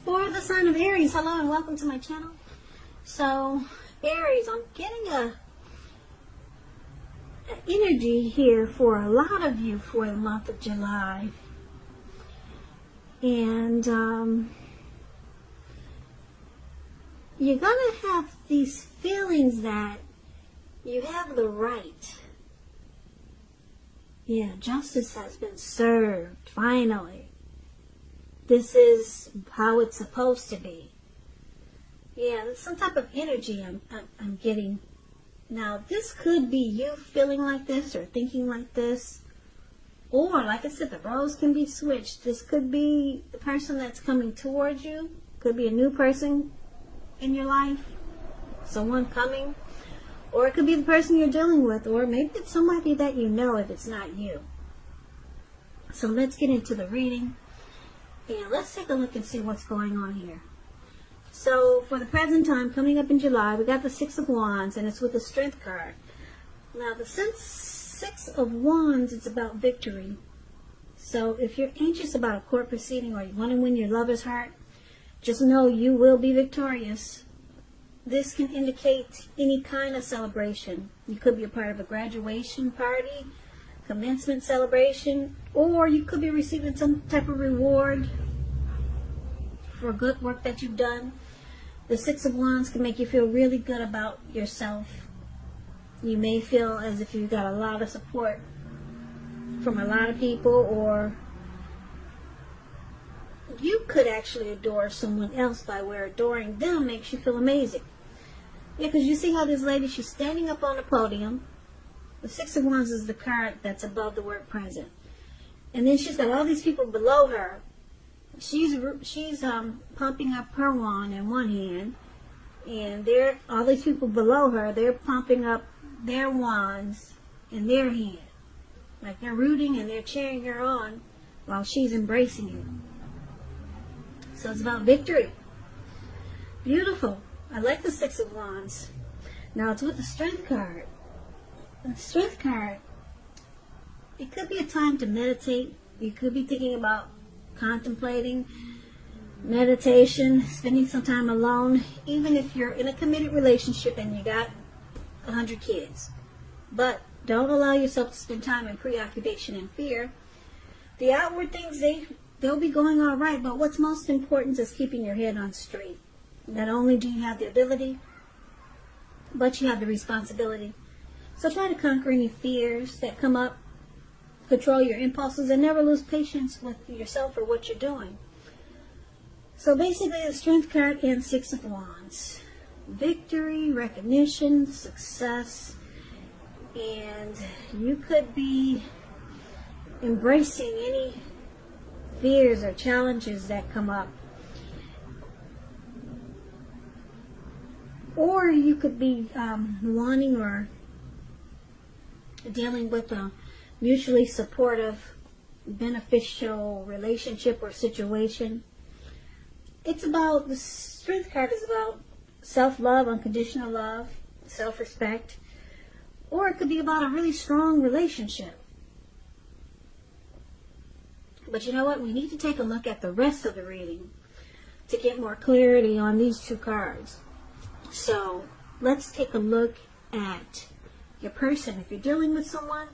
For the sign of Aries, hello and welcome to my channel. So, Aries, I'm getting an energy here for a lot of you for the month of July. And you're going to have these feelings that you have the right. Yeah, justice has been served, finally. This is how it's supposed to be. Yeah, there's some type of energy I'm getting. Now, this could be you feeling like this or thinking like this. Or, like I said, the roles can be switched. This could be the person that's coming towards you. Could be a new person in your life. Someone coming. Or it could be the person you're dealing with. Or maybe it's somebody that you know if it's not you. So let's get into the reading. And let's take a look and see what's going on here. So, for the present time, coming up in July, we got the Six of Wands, and it's with the Strength card. Now, the Six of Wands, it's about victory. So, if you're anxious about a court proceeding or you want to win your lover's heart, just know you will be victorious. This can indicate any kind of celebration. You could be a part of a graduation party, commencement celebration, or you could be receiving some type of reward for good work that you've done. The Six of Wands can make you feel really good about yourself. You may feel as if you got a lot of support from a lot of people, or you could actually adore someone else by where adoring them makes you feel amazing. Yeah, because you see how this lady, she's standing up on the podium. The Six of Wands is the card that's above the word present. And then she's got all these people below her. She's pumping up her wand in one hand. And all these people below her, they're pumping up their wands in their hand. Like they're rooting and they're cheering her on while she's embracing you. So it's about victory. Beautiful. I like the Six of Wands. Now it's with the Strength card. The Strength card, it could be a time to meditate. You could be thinking about contemplating, meditation, spending some time alone, even if you're in a committed relationship and you got 100 kids. But don't allow yourself to spend time in preoccupation and fear. The outward things, they'll be going all right, but what's most important is keeping your head on straight. Not only do you have the ability, but you have the responsibility. So try to conquer any fears that come up, control your impulses, and never lose patience with yourself or what you're doing. So basically, the Strength card and Six of Wands. Victory, recognition, success, and you could be embracing any fears or challenges that come up. Or you could be wanting or dealing with a mutually supportive, beneficial relationship or situation. It's about, the Strength card is about self-love, unconditional love, self-respect, or it could be about a really strong relationship. But you know what? We need to take a look at the rest of the reading to get more clarity on these two cards. So let's take a look at your person. If you're dealing with someone,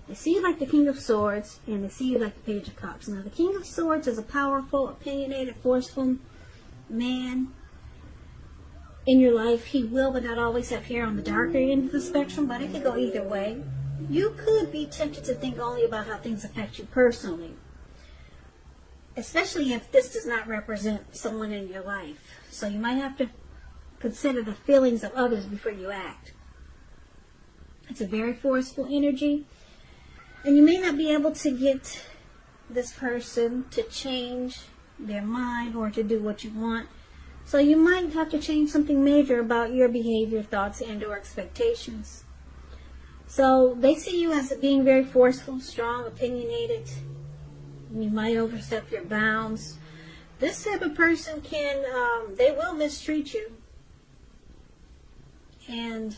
they see you like the King of Swords, and they see you like the Page of Cups. Now, the King of Swords is a powerful, opinionated, forceful man in your life. He will, but not always, have hair on the darker end of the spectrum, but it could go either way. You could be tempted to think only about how things affect you personally, especially if this does not represent someone in your life. So you might have to consider the feelings of others before you act. It's a very forceful energy, and you may not be able to get this person to change their mind or to do what you want. So you might have to change something major about your behavior, thoughts, and or expectations. So they see you as being very forceful, strong, opinionated. You might overstep your bounds. This type of person they will mistreat you. And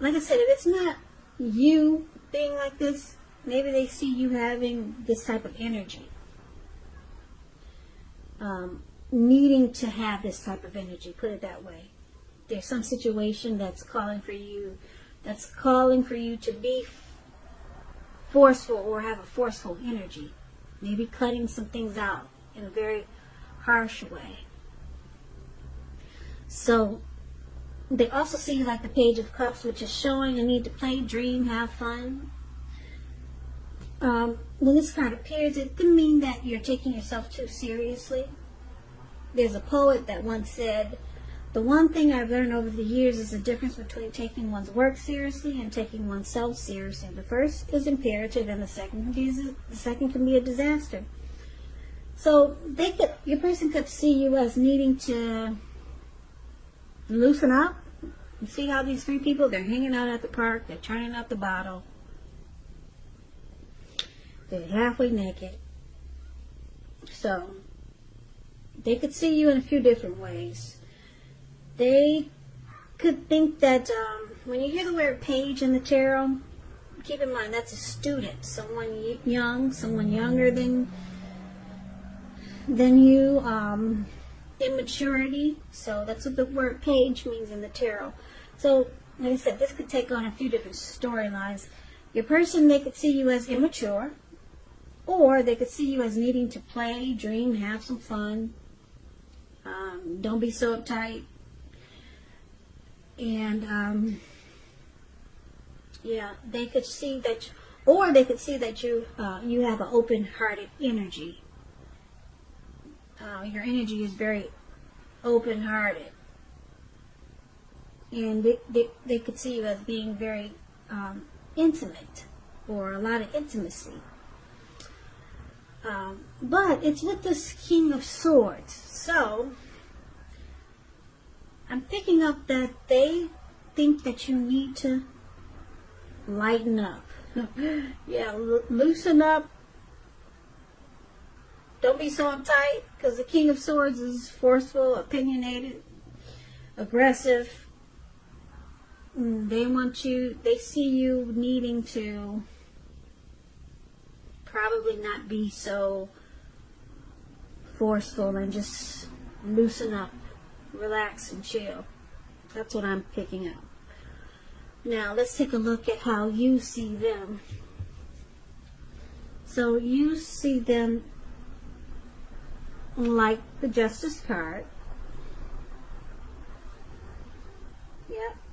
like I said, if it's not you being like this, maybe they see you having this type of energy. needing to have this type of energy, put it that way. There's some situation that's calling for you to be forceful or have a forceful energy. Maybe cutting some things out in a very harsh way. So they also see like the Page of Cups, which is showing a need to play, dream, have fun. When this card appears, it can mean that you're taking yourself too seriously. There's a poet that once said, "The one thing I've learned over the years is the difference between taking one's work seriously and taking oneself seriously. The first is imperative, and the second can be a disaster." So your person could see you as needing to loosen up. You see how these three people, they're hanging out at the park, they're turning up the bottle, they're halfway naked. So they could see you in a few different ways. They could think that when you hear the word page in the tarot, keep in mind that's a student, someone young, someone younger than you, immaturity. So that's what the word page means in the tarot. So like I said, this could take on a few different storylines. Your person, they could see you as immature, or they could see you as needing to play, dream, have some fun. Don't be so uptight. And they could see that, or they could see that you have an open-hearted energy. Your energy is very open-hearted, and they could see you as being very intimate, or a lot of intimacy. But it's with this King of Swords, so I'm picking up that they think that you need to lighten up. Loosen up. Don't be so uptight, because the King of Swords is forceful, opinionated, aggressive. They see you needing to probably not be so forceful and just loosen up, relax and chill. That's what I'm picking up. Now let's take a look at how you see them. So you see them like the Justice card.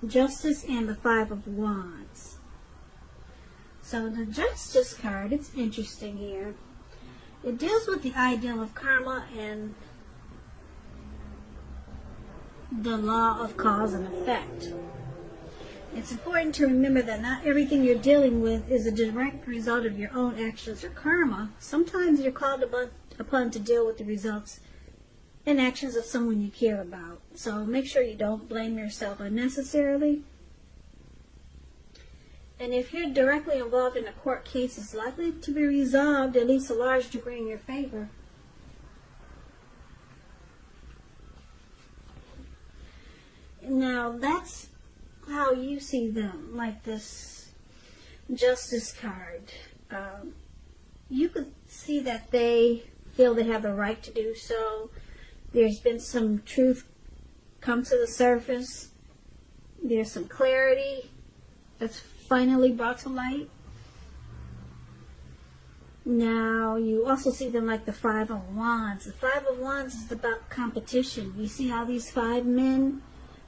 Justice and the Five of Wands. So the Justice card, it's interesting here. It deals with the ideal of karma and the law of cause and effect. It's important to remember that not everything you're dealing with is a direct result of your own actions or karma. Sometimes you're called upon to deal with the results and actions of someone you care about. So make sure you don't blame yourself unnecessarily. And if you're directly involved in a court case, it's likely to be resolved at least a large degree in your favor. Now that's how you see them, like this Justice card. You could see that they feel they have the right to do so. There's been some truth come to the surface. There's some clarity that's finally brought to light. Now you also see them like the Five of Wands. The Five of Wands is about competition. You see how these five men,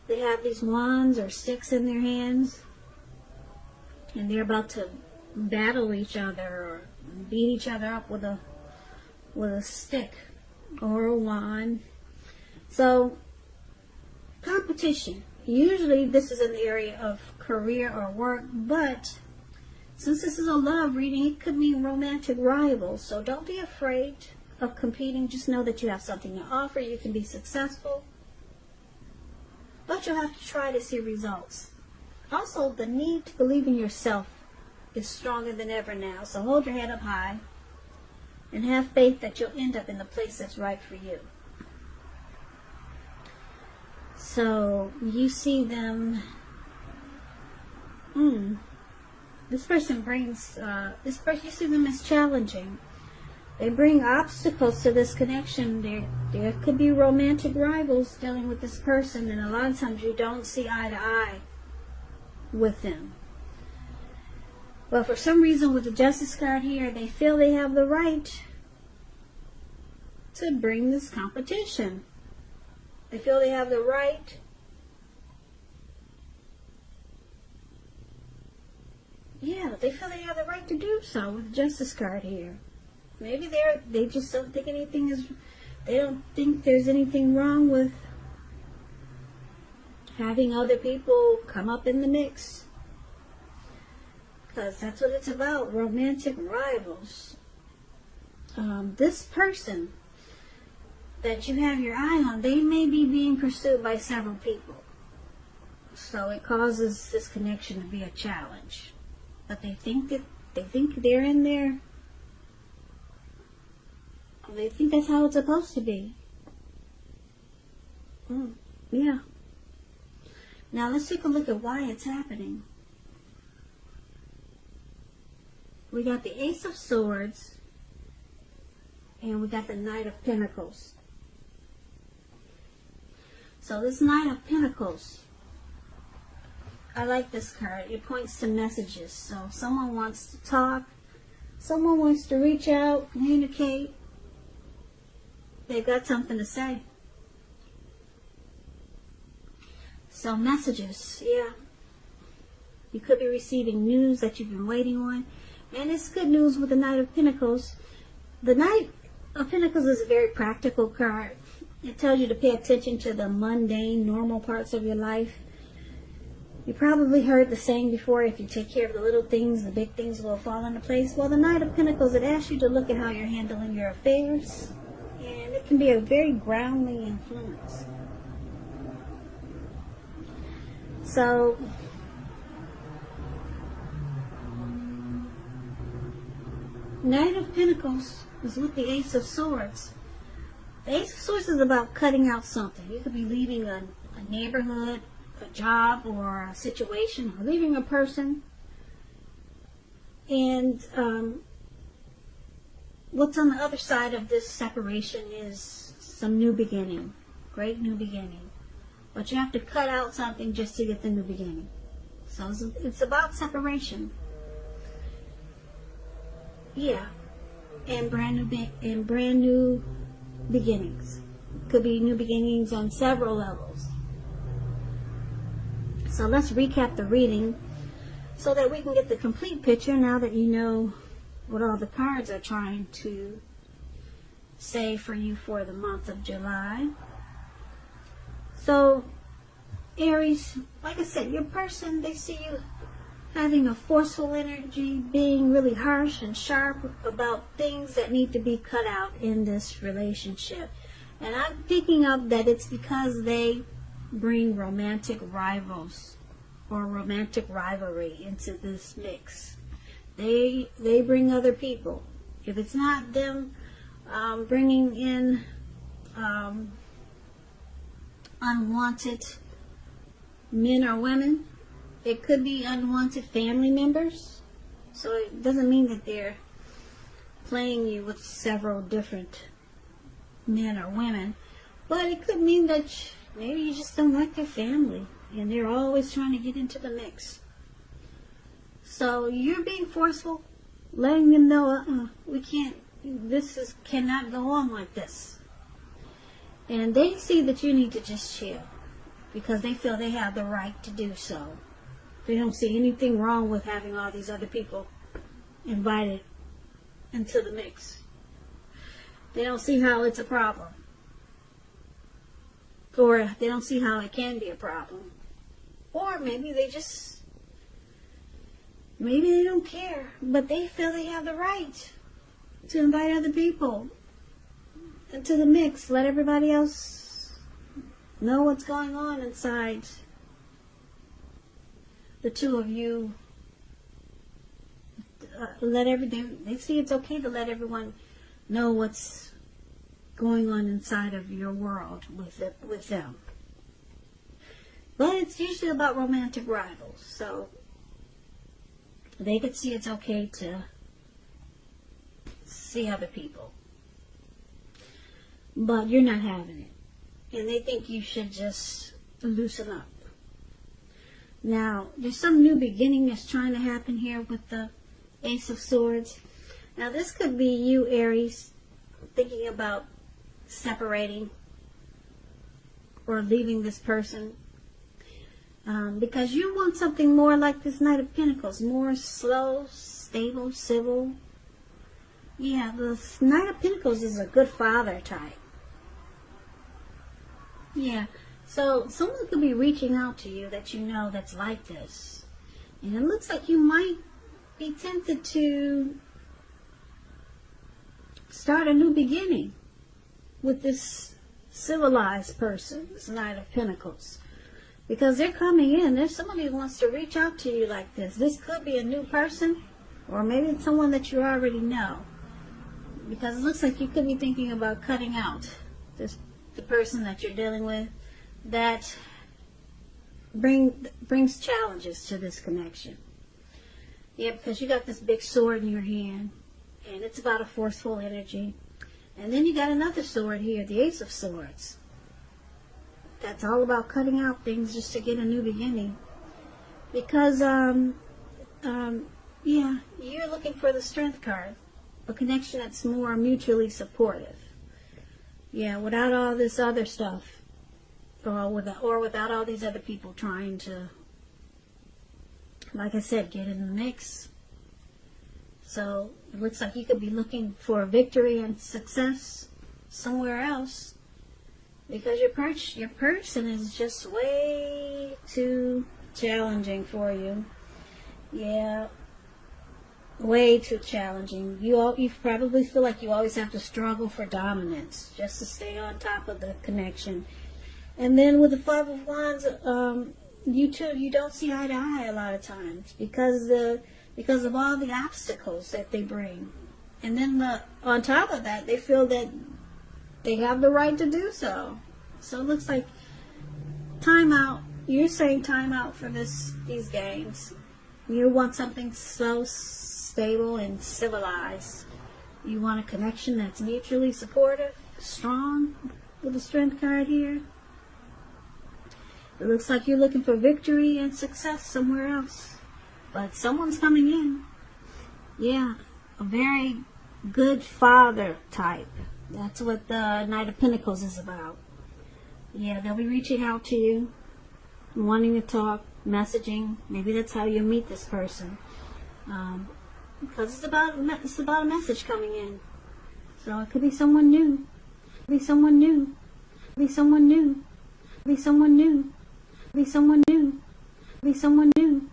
they have these wands or sticks in their hands, and they're about to battle each other or beat each other up with a stick or a wand. So competition. Usually this is in the area of career or work, but since this is a love reading, it could mean romantic rivals. So don't be afraid of competing. Just know that you have something to offer. You can be successful, but you'll have to try to see results. Also, the need to believe in yourself is stronger than ever now. So hold your head up high and have faith that you'll end up in the place that's right for you. So you see them. This person brings. You see them as challenging. They bring obstacles to this connection. There could be romantic rivals dealing with this person, and a lot of times you don't see eye to eye with them. But for some reason with the Justice card here, they feel they have the right to bring this competition. They feel they have the right they feel they have the right to do so with the Justice card here. Maybe they just don't think they don't think there's anything wrong with having other people come up in the mix. Because that's what it's about, romantic rivals. This person that you have your eye on, they may be being pursued by several people. So it causes this connection to be a challenge. But they think they're in there. They think that's how it's supposed to be. Yeah. Now let's take a look at why it's happening. We got the Ace of Swords, and we got the Knight of Pentacles. So this Knight of Pentacles, I like this card. It points to messages. So someone wants to talk, someone wants to reach out, communicate. They've got something to say. So messages, yeah. You could be receiving news that you've been waiting on. And it's good news with the Knight of Pentacles. The Knight of Pentacles is a very practical card. It tells you to pay attention to the mundane, normal parts of your life. You probably heard the saying before, if you take care of the little things, the big things will fall into place. Well, the Knight of Pentacles, it asks you to look at how you're handling your affairs. And it can be a very groundly influence. So, Knight of Pentacles is with the Ace of Swords. The Ace of Swords is about cutting out something. You could be leaving a neighborhood, a job, or a situation, or leaving a person. And what's on the other side of this separation is some new beginning, great new beginning. But you have to cut out something just to get the new beginning. So it's about separation. Yeah, and brand new beginnings. Could be new beginnings on several levels. So let's recap the reading so that we can get the complete picture now that you know what all the cards are trying to say for you for the month of July. So, Aries, like I said, your person, they see you having a forceful energy, being really harsh and sharp about things that need to be cut out in this relationship. And I'm picking up that it's because they bring romantic rivals or romantic rivalry into this mix. They bring other people. If it's not them bringing in unwanted men or women, it could be unwanted family members. So it doesn't mean that they're playing you with several different men or women, but it could mean that maybe you just don't like their family and they're always trying to get into the mix. So you're being forceful, letting them know, we can't, cannot go on like this. And they see that you need to just chill because they feel they have the right to do so. They don't see anything wrong with having all these other people invited into the mix. They don't see how it's a problem. Or they don't see how it can be a problem. Or maybe they don't care, but they feel they have the right to invite other people into the mix. Let everybody else know what's going on inside the two of you. They see it's okay to let everyone know what's going on inside of your world with them. But it's usually about romantic rivals, so they could see it's okay to see other people. But you're not having it. And they think you should just loosen up. Now, there's some new beginning that's trying to happen here with the Ace of Swords. Now, this could be you, Aries, thinking about separating or leaving this person. Because you want something more like this Knight of Pentacles. More slow, stable, civil. Yeah, the Knight of Pentacles is a good father type. Yeah, so someone could be reaching out to you that you know that's like this. And it looks like you might be tempted to start a new beginning with this civilized person, this Knight of Pentacles. Because they're coming in. There's somebody who wants to reach out to you like this. This could be a new person, or maybe it's someone that you already know. Because it looks like you could be thinking about cutting out the person that you're dealing with that brings challenges to this connection. Yeah, because you got this big sword in your hand, and it's about a forceful energy. And then you got another sword here, the Ace of Swords. That's all about cutting out things just to get a new beginning. Because, yeah, you're looking for the Strength card. A connection that's more mutually supportive. Yeah, without all this other stuff. Or without all these other people trying to, like I said, get in the mix. So, it looks like you could be looking for victory and success somewhere else. Because your person is just way too challenging for you. Yeah. Way too challenging. You probably feel like you always have to struggle for dominance just to stay on top of the connection. And then with the Five of Wands, you don't see eye to eye a lot of times because of all the obstacles that they bring. And then on top of that, they feel that they have the right to do so. So it looks like time out. You're saying time out for these games. You want something so stable and civilized. You want a connection that's mutually supportive, strong, with the Strength card here. It looks like you're looking for victory and success somewhere else. But someone's coming in. Yeah, a very good father type. That's what the Knight of Pentacles is about. Yeah, they'll be reaching out to you, wanting to talk, messaging. Maybe that's how you meet this person. Because it's about a message coming in. So it could be someone new. It could be someone new. It could be someone new. It could be someone new. It could be someone new. It could be someone new.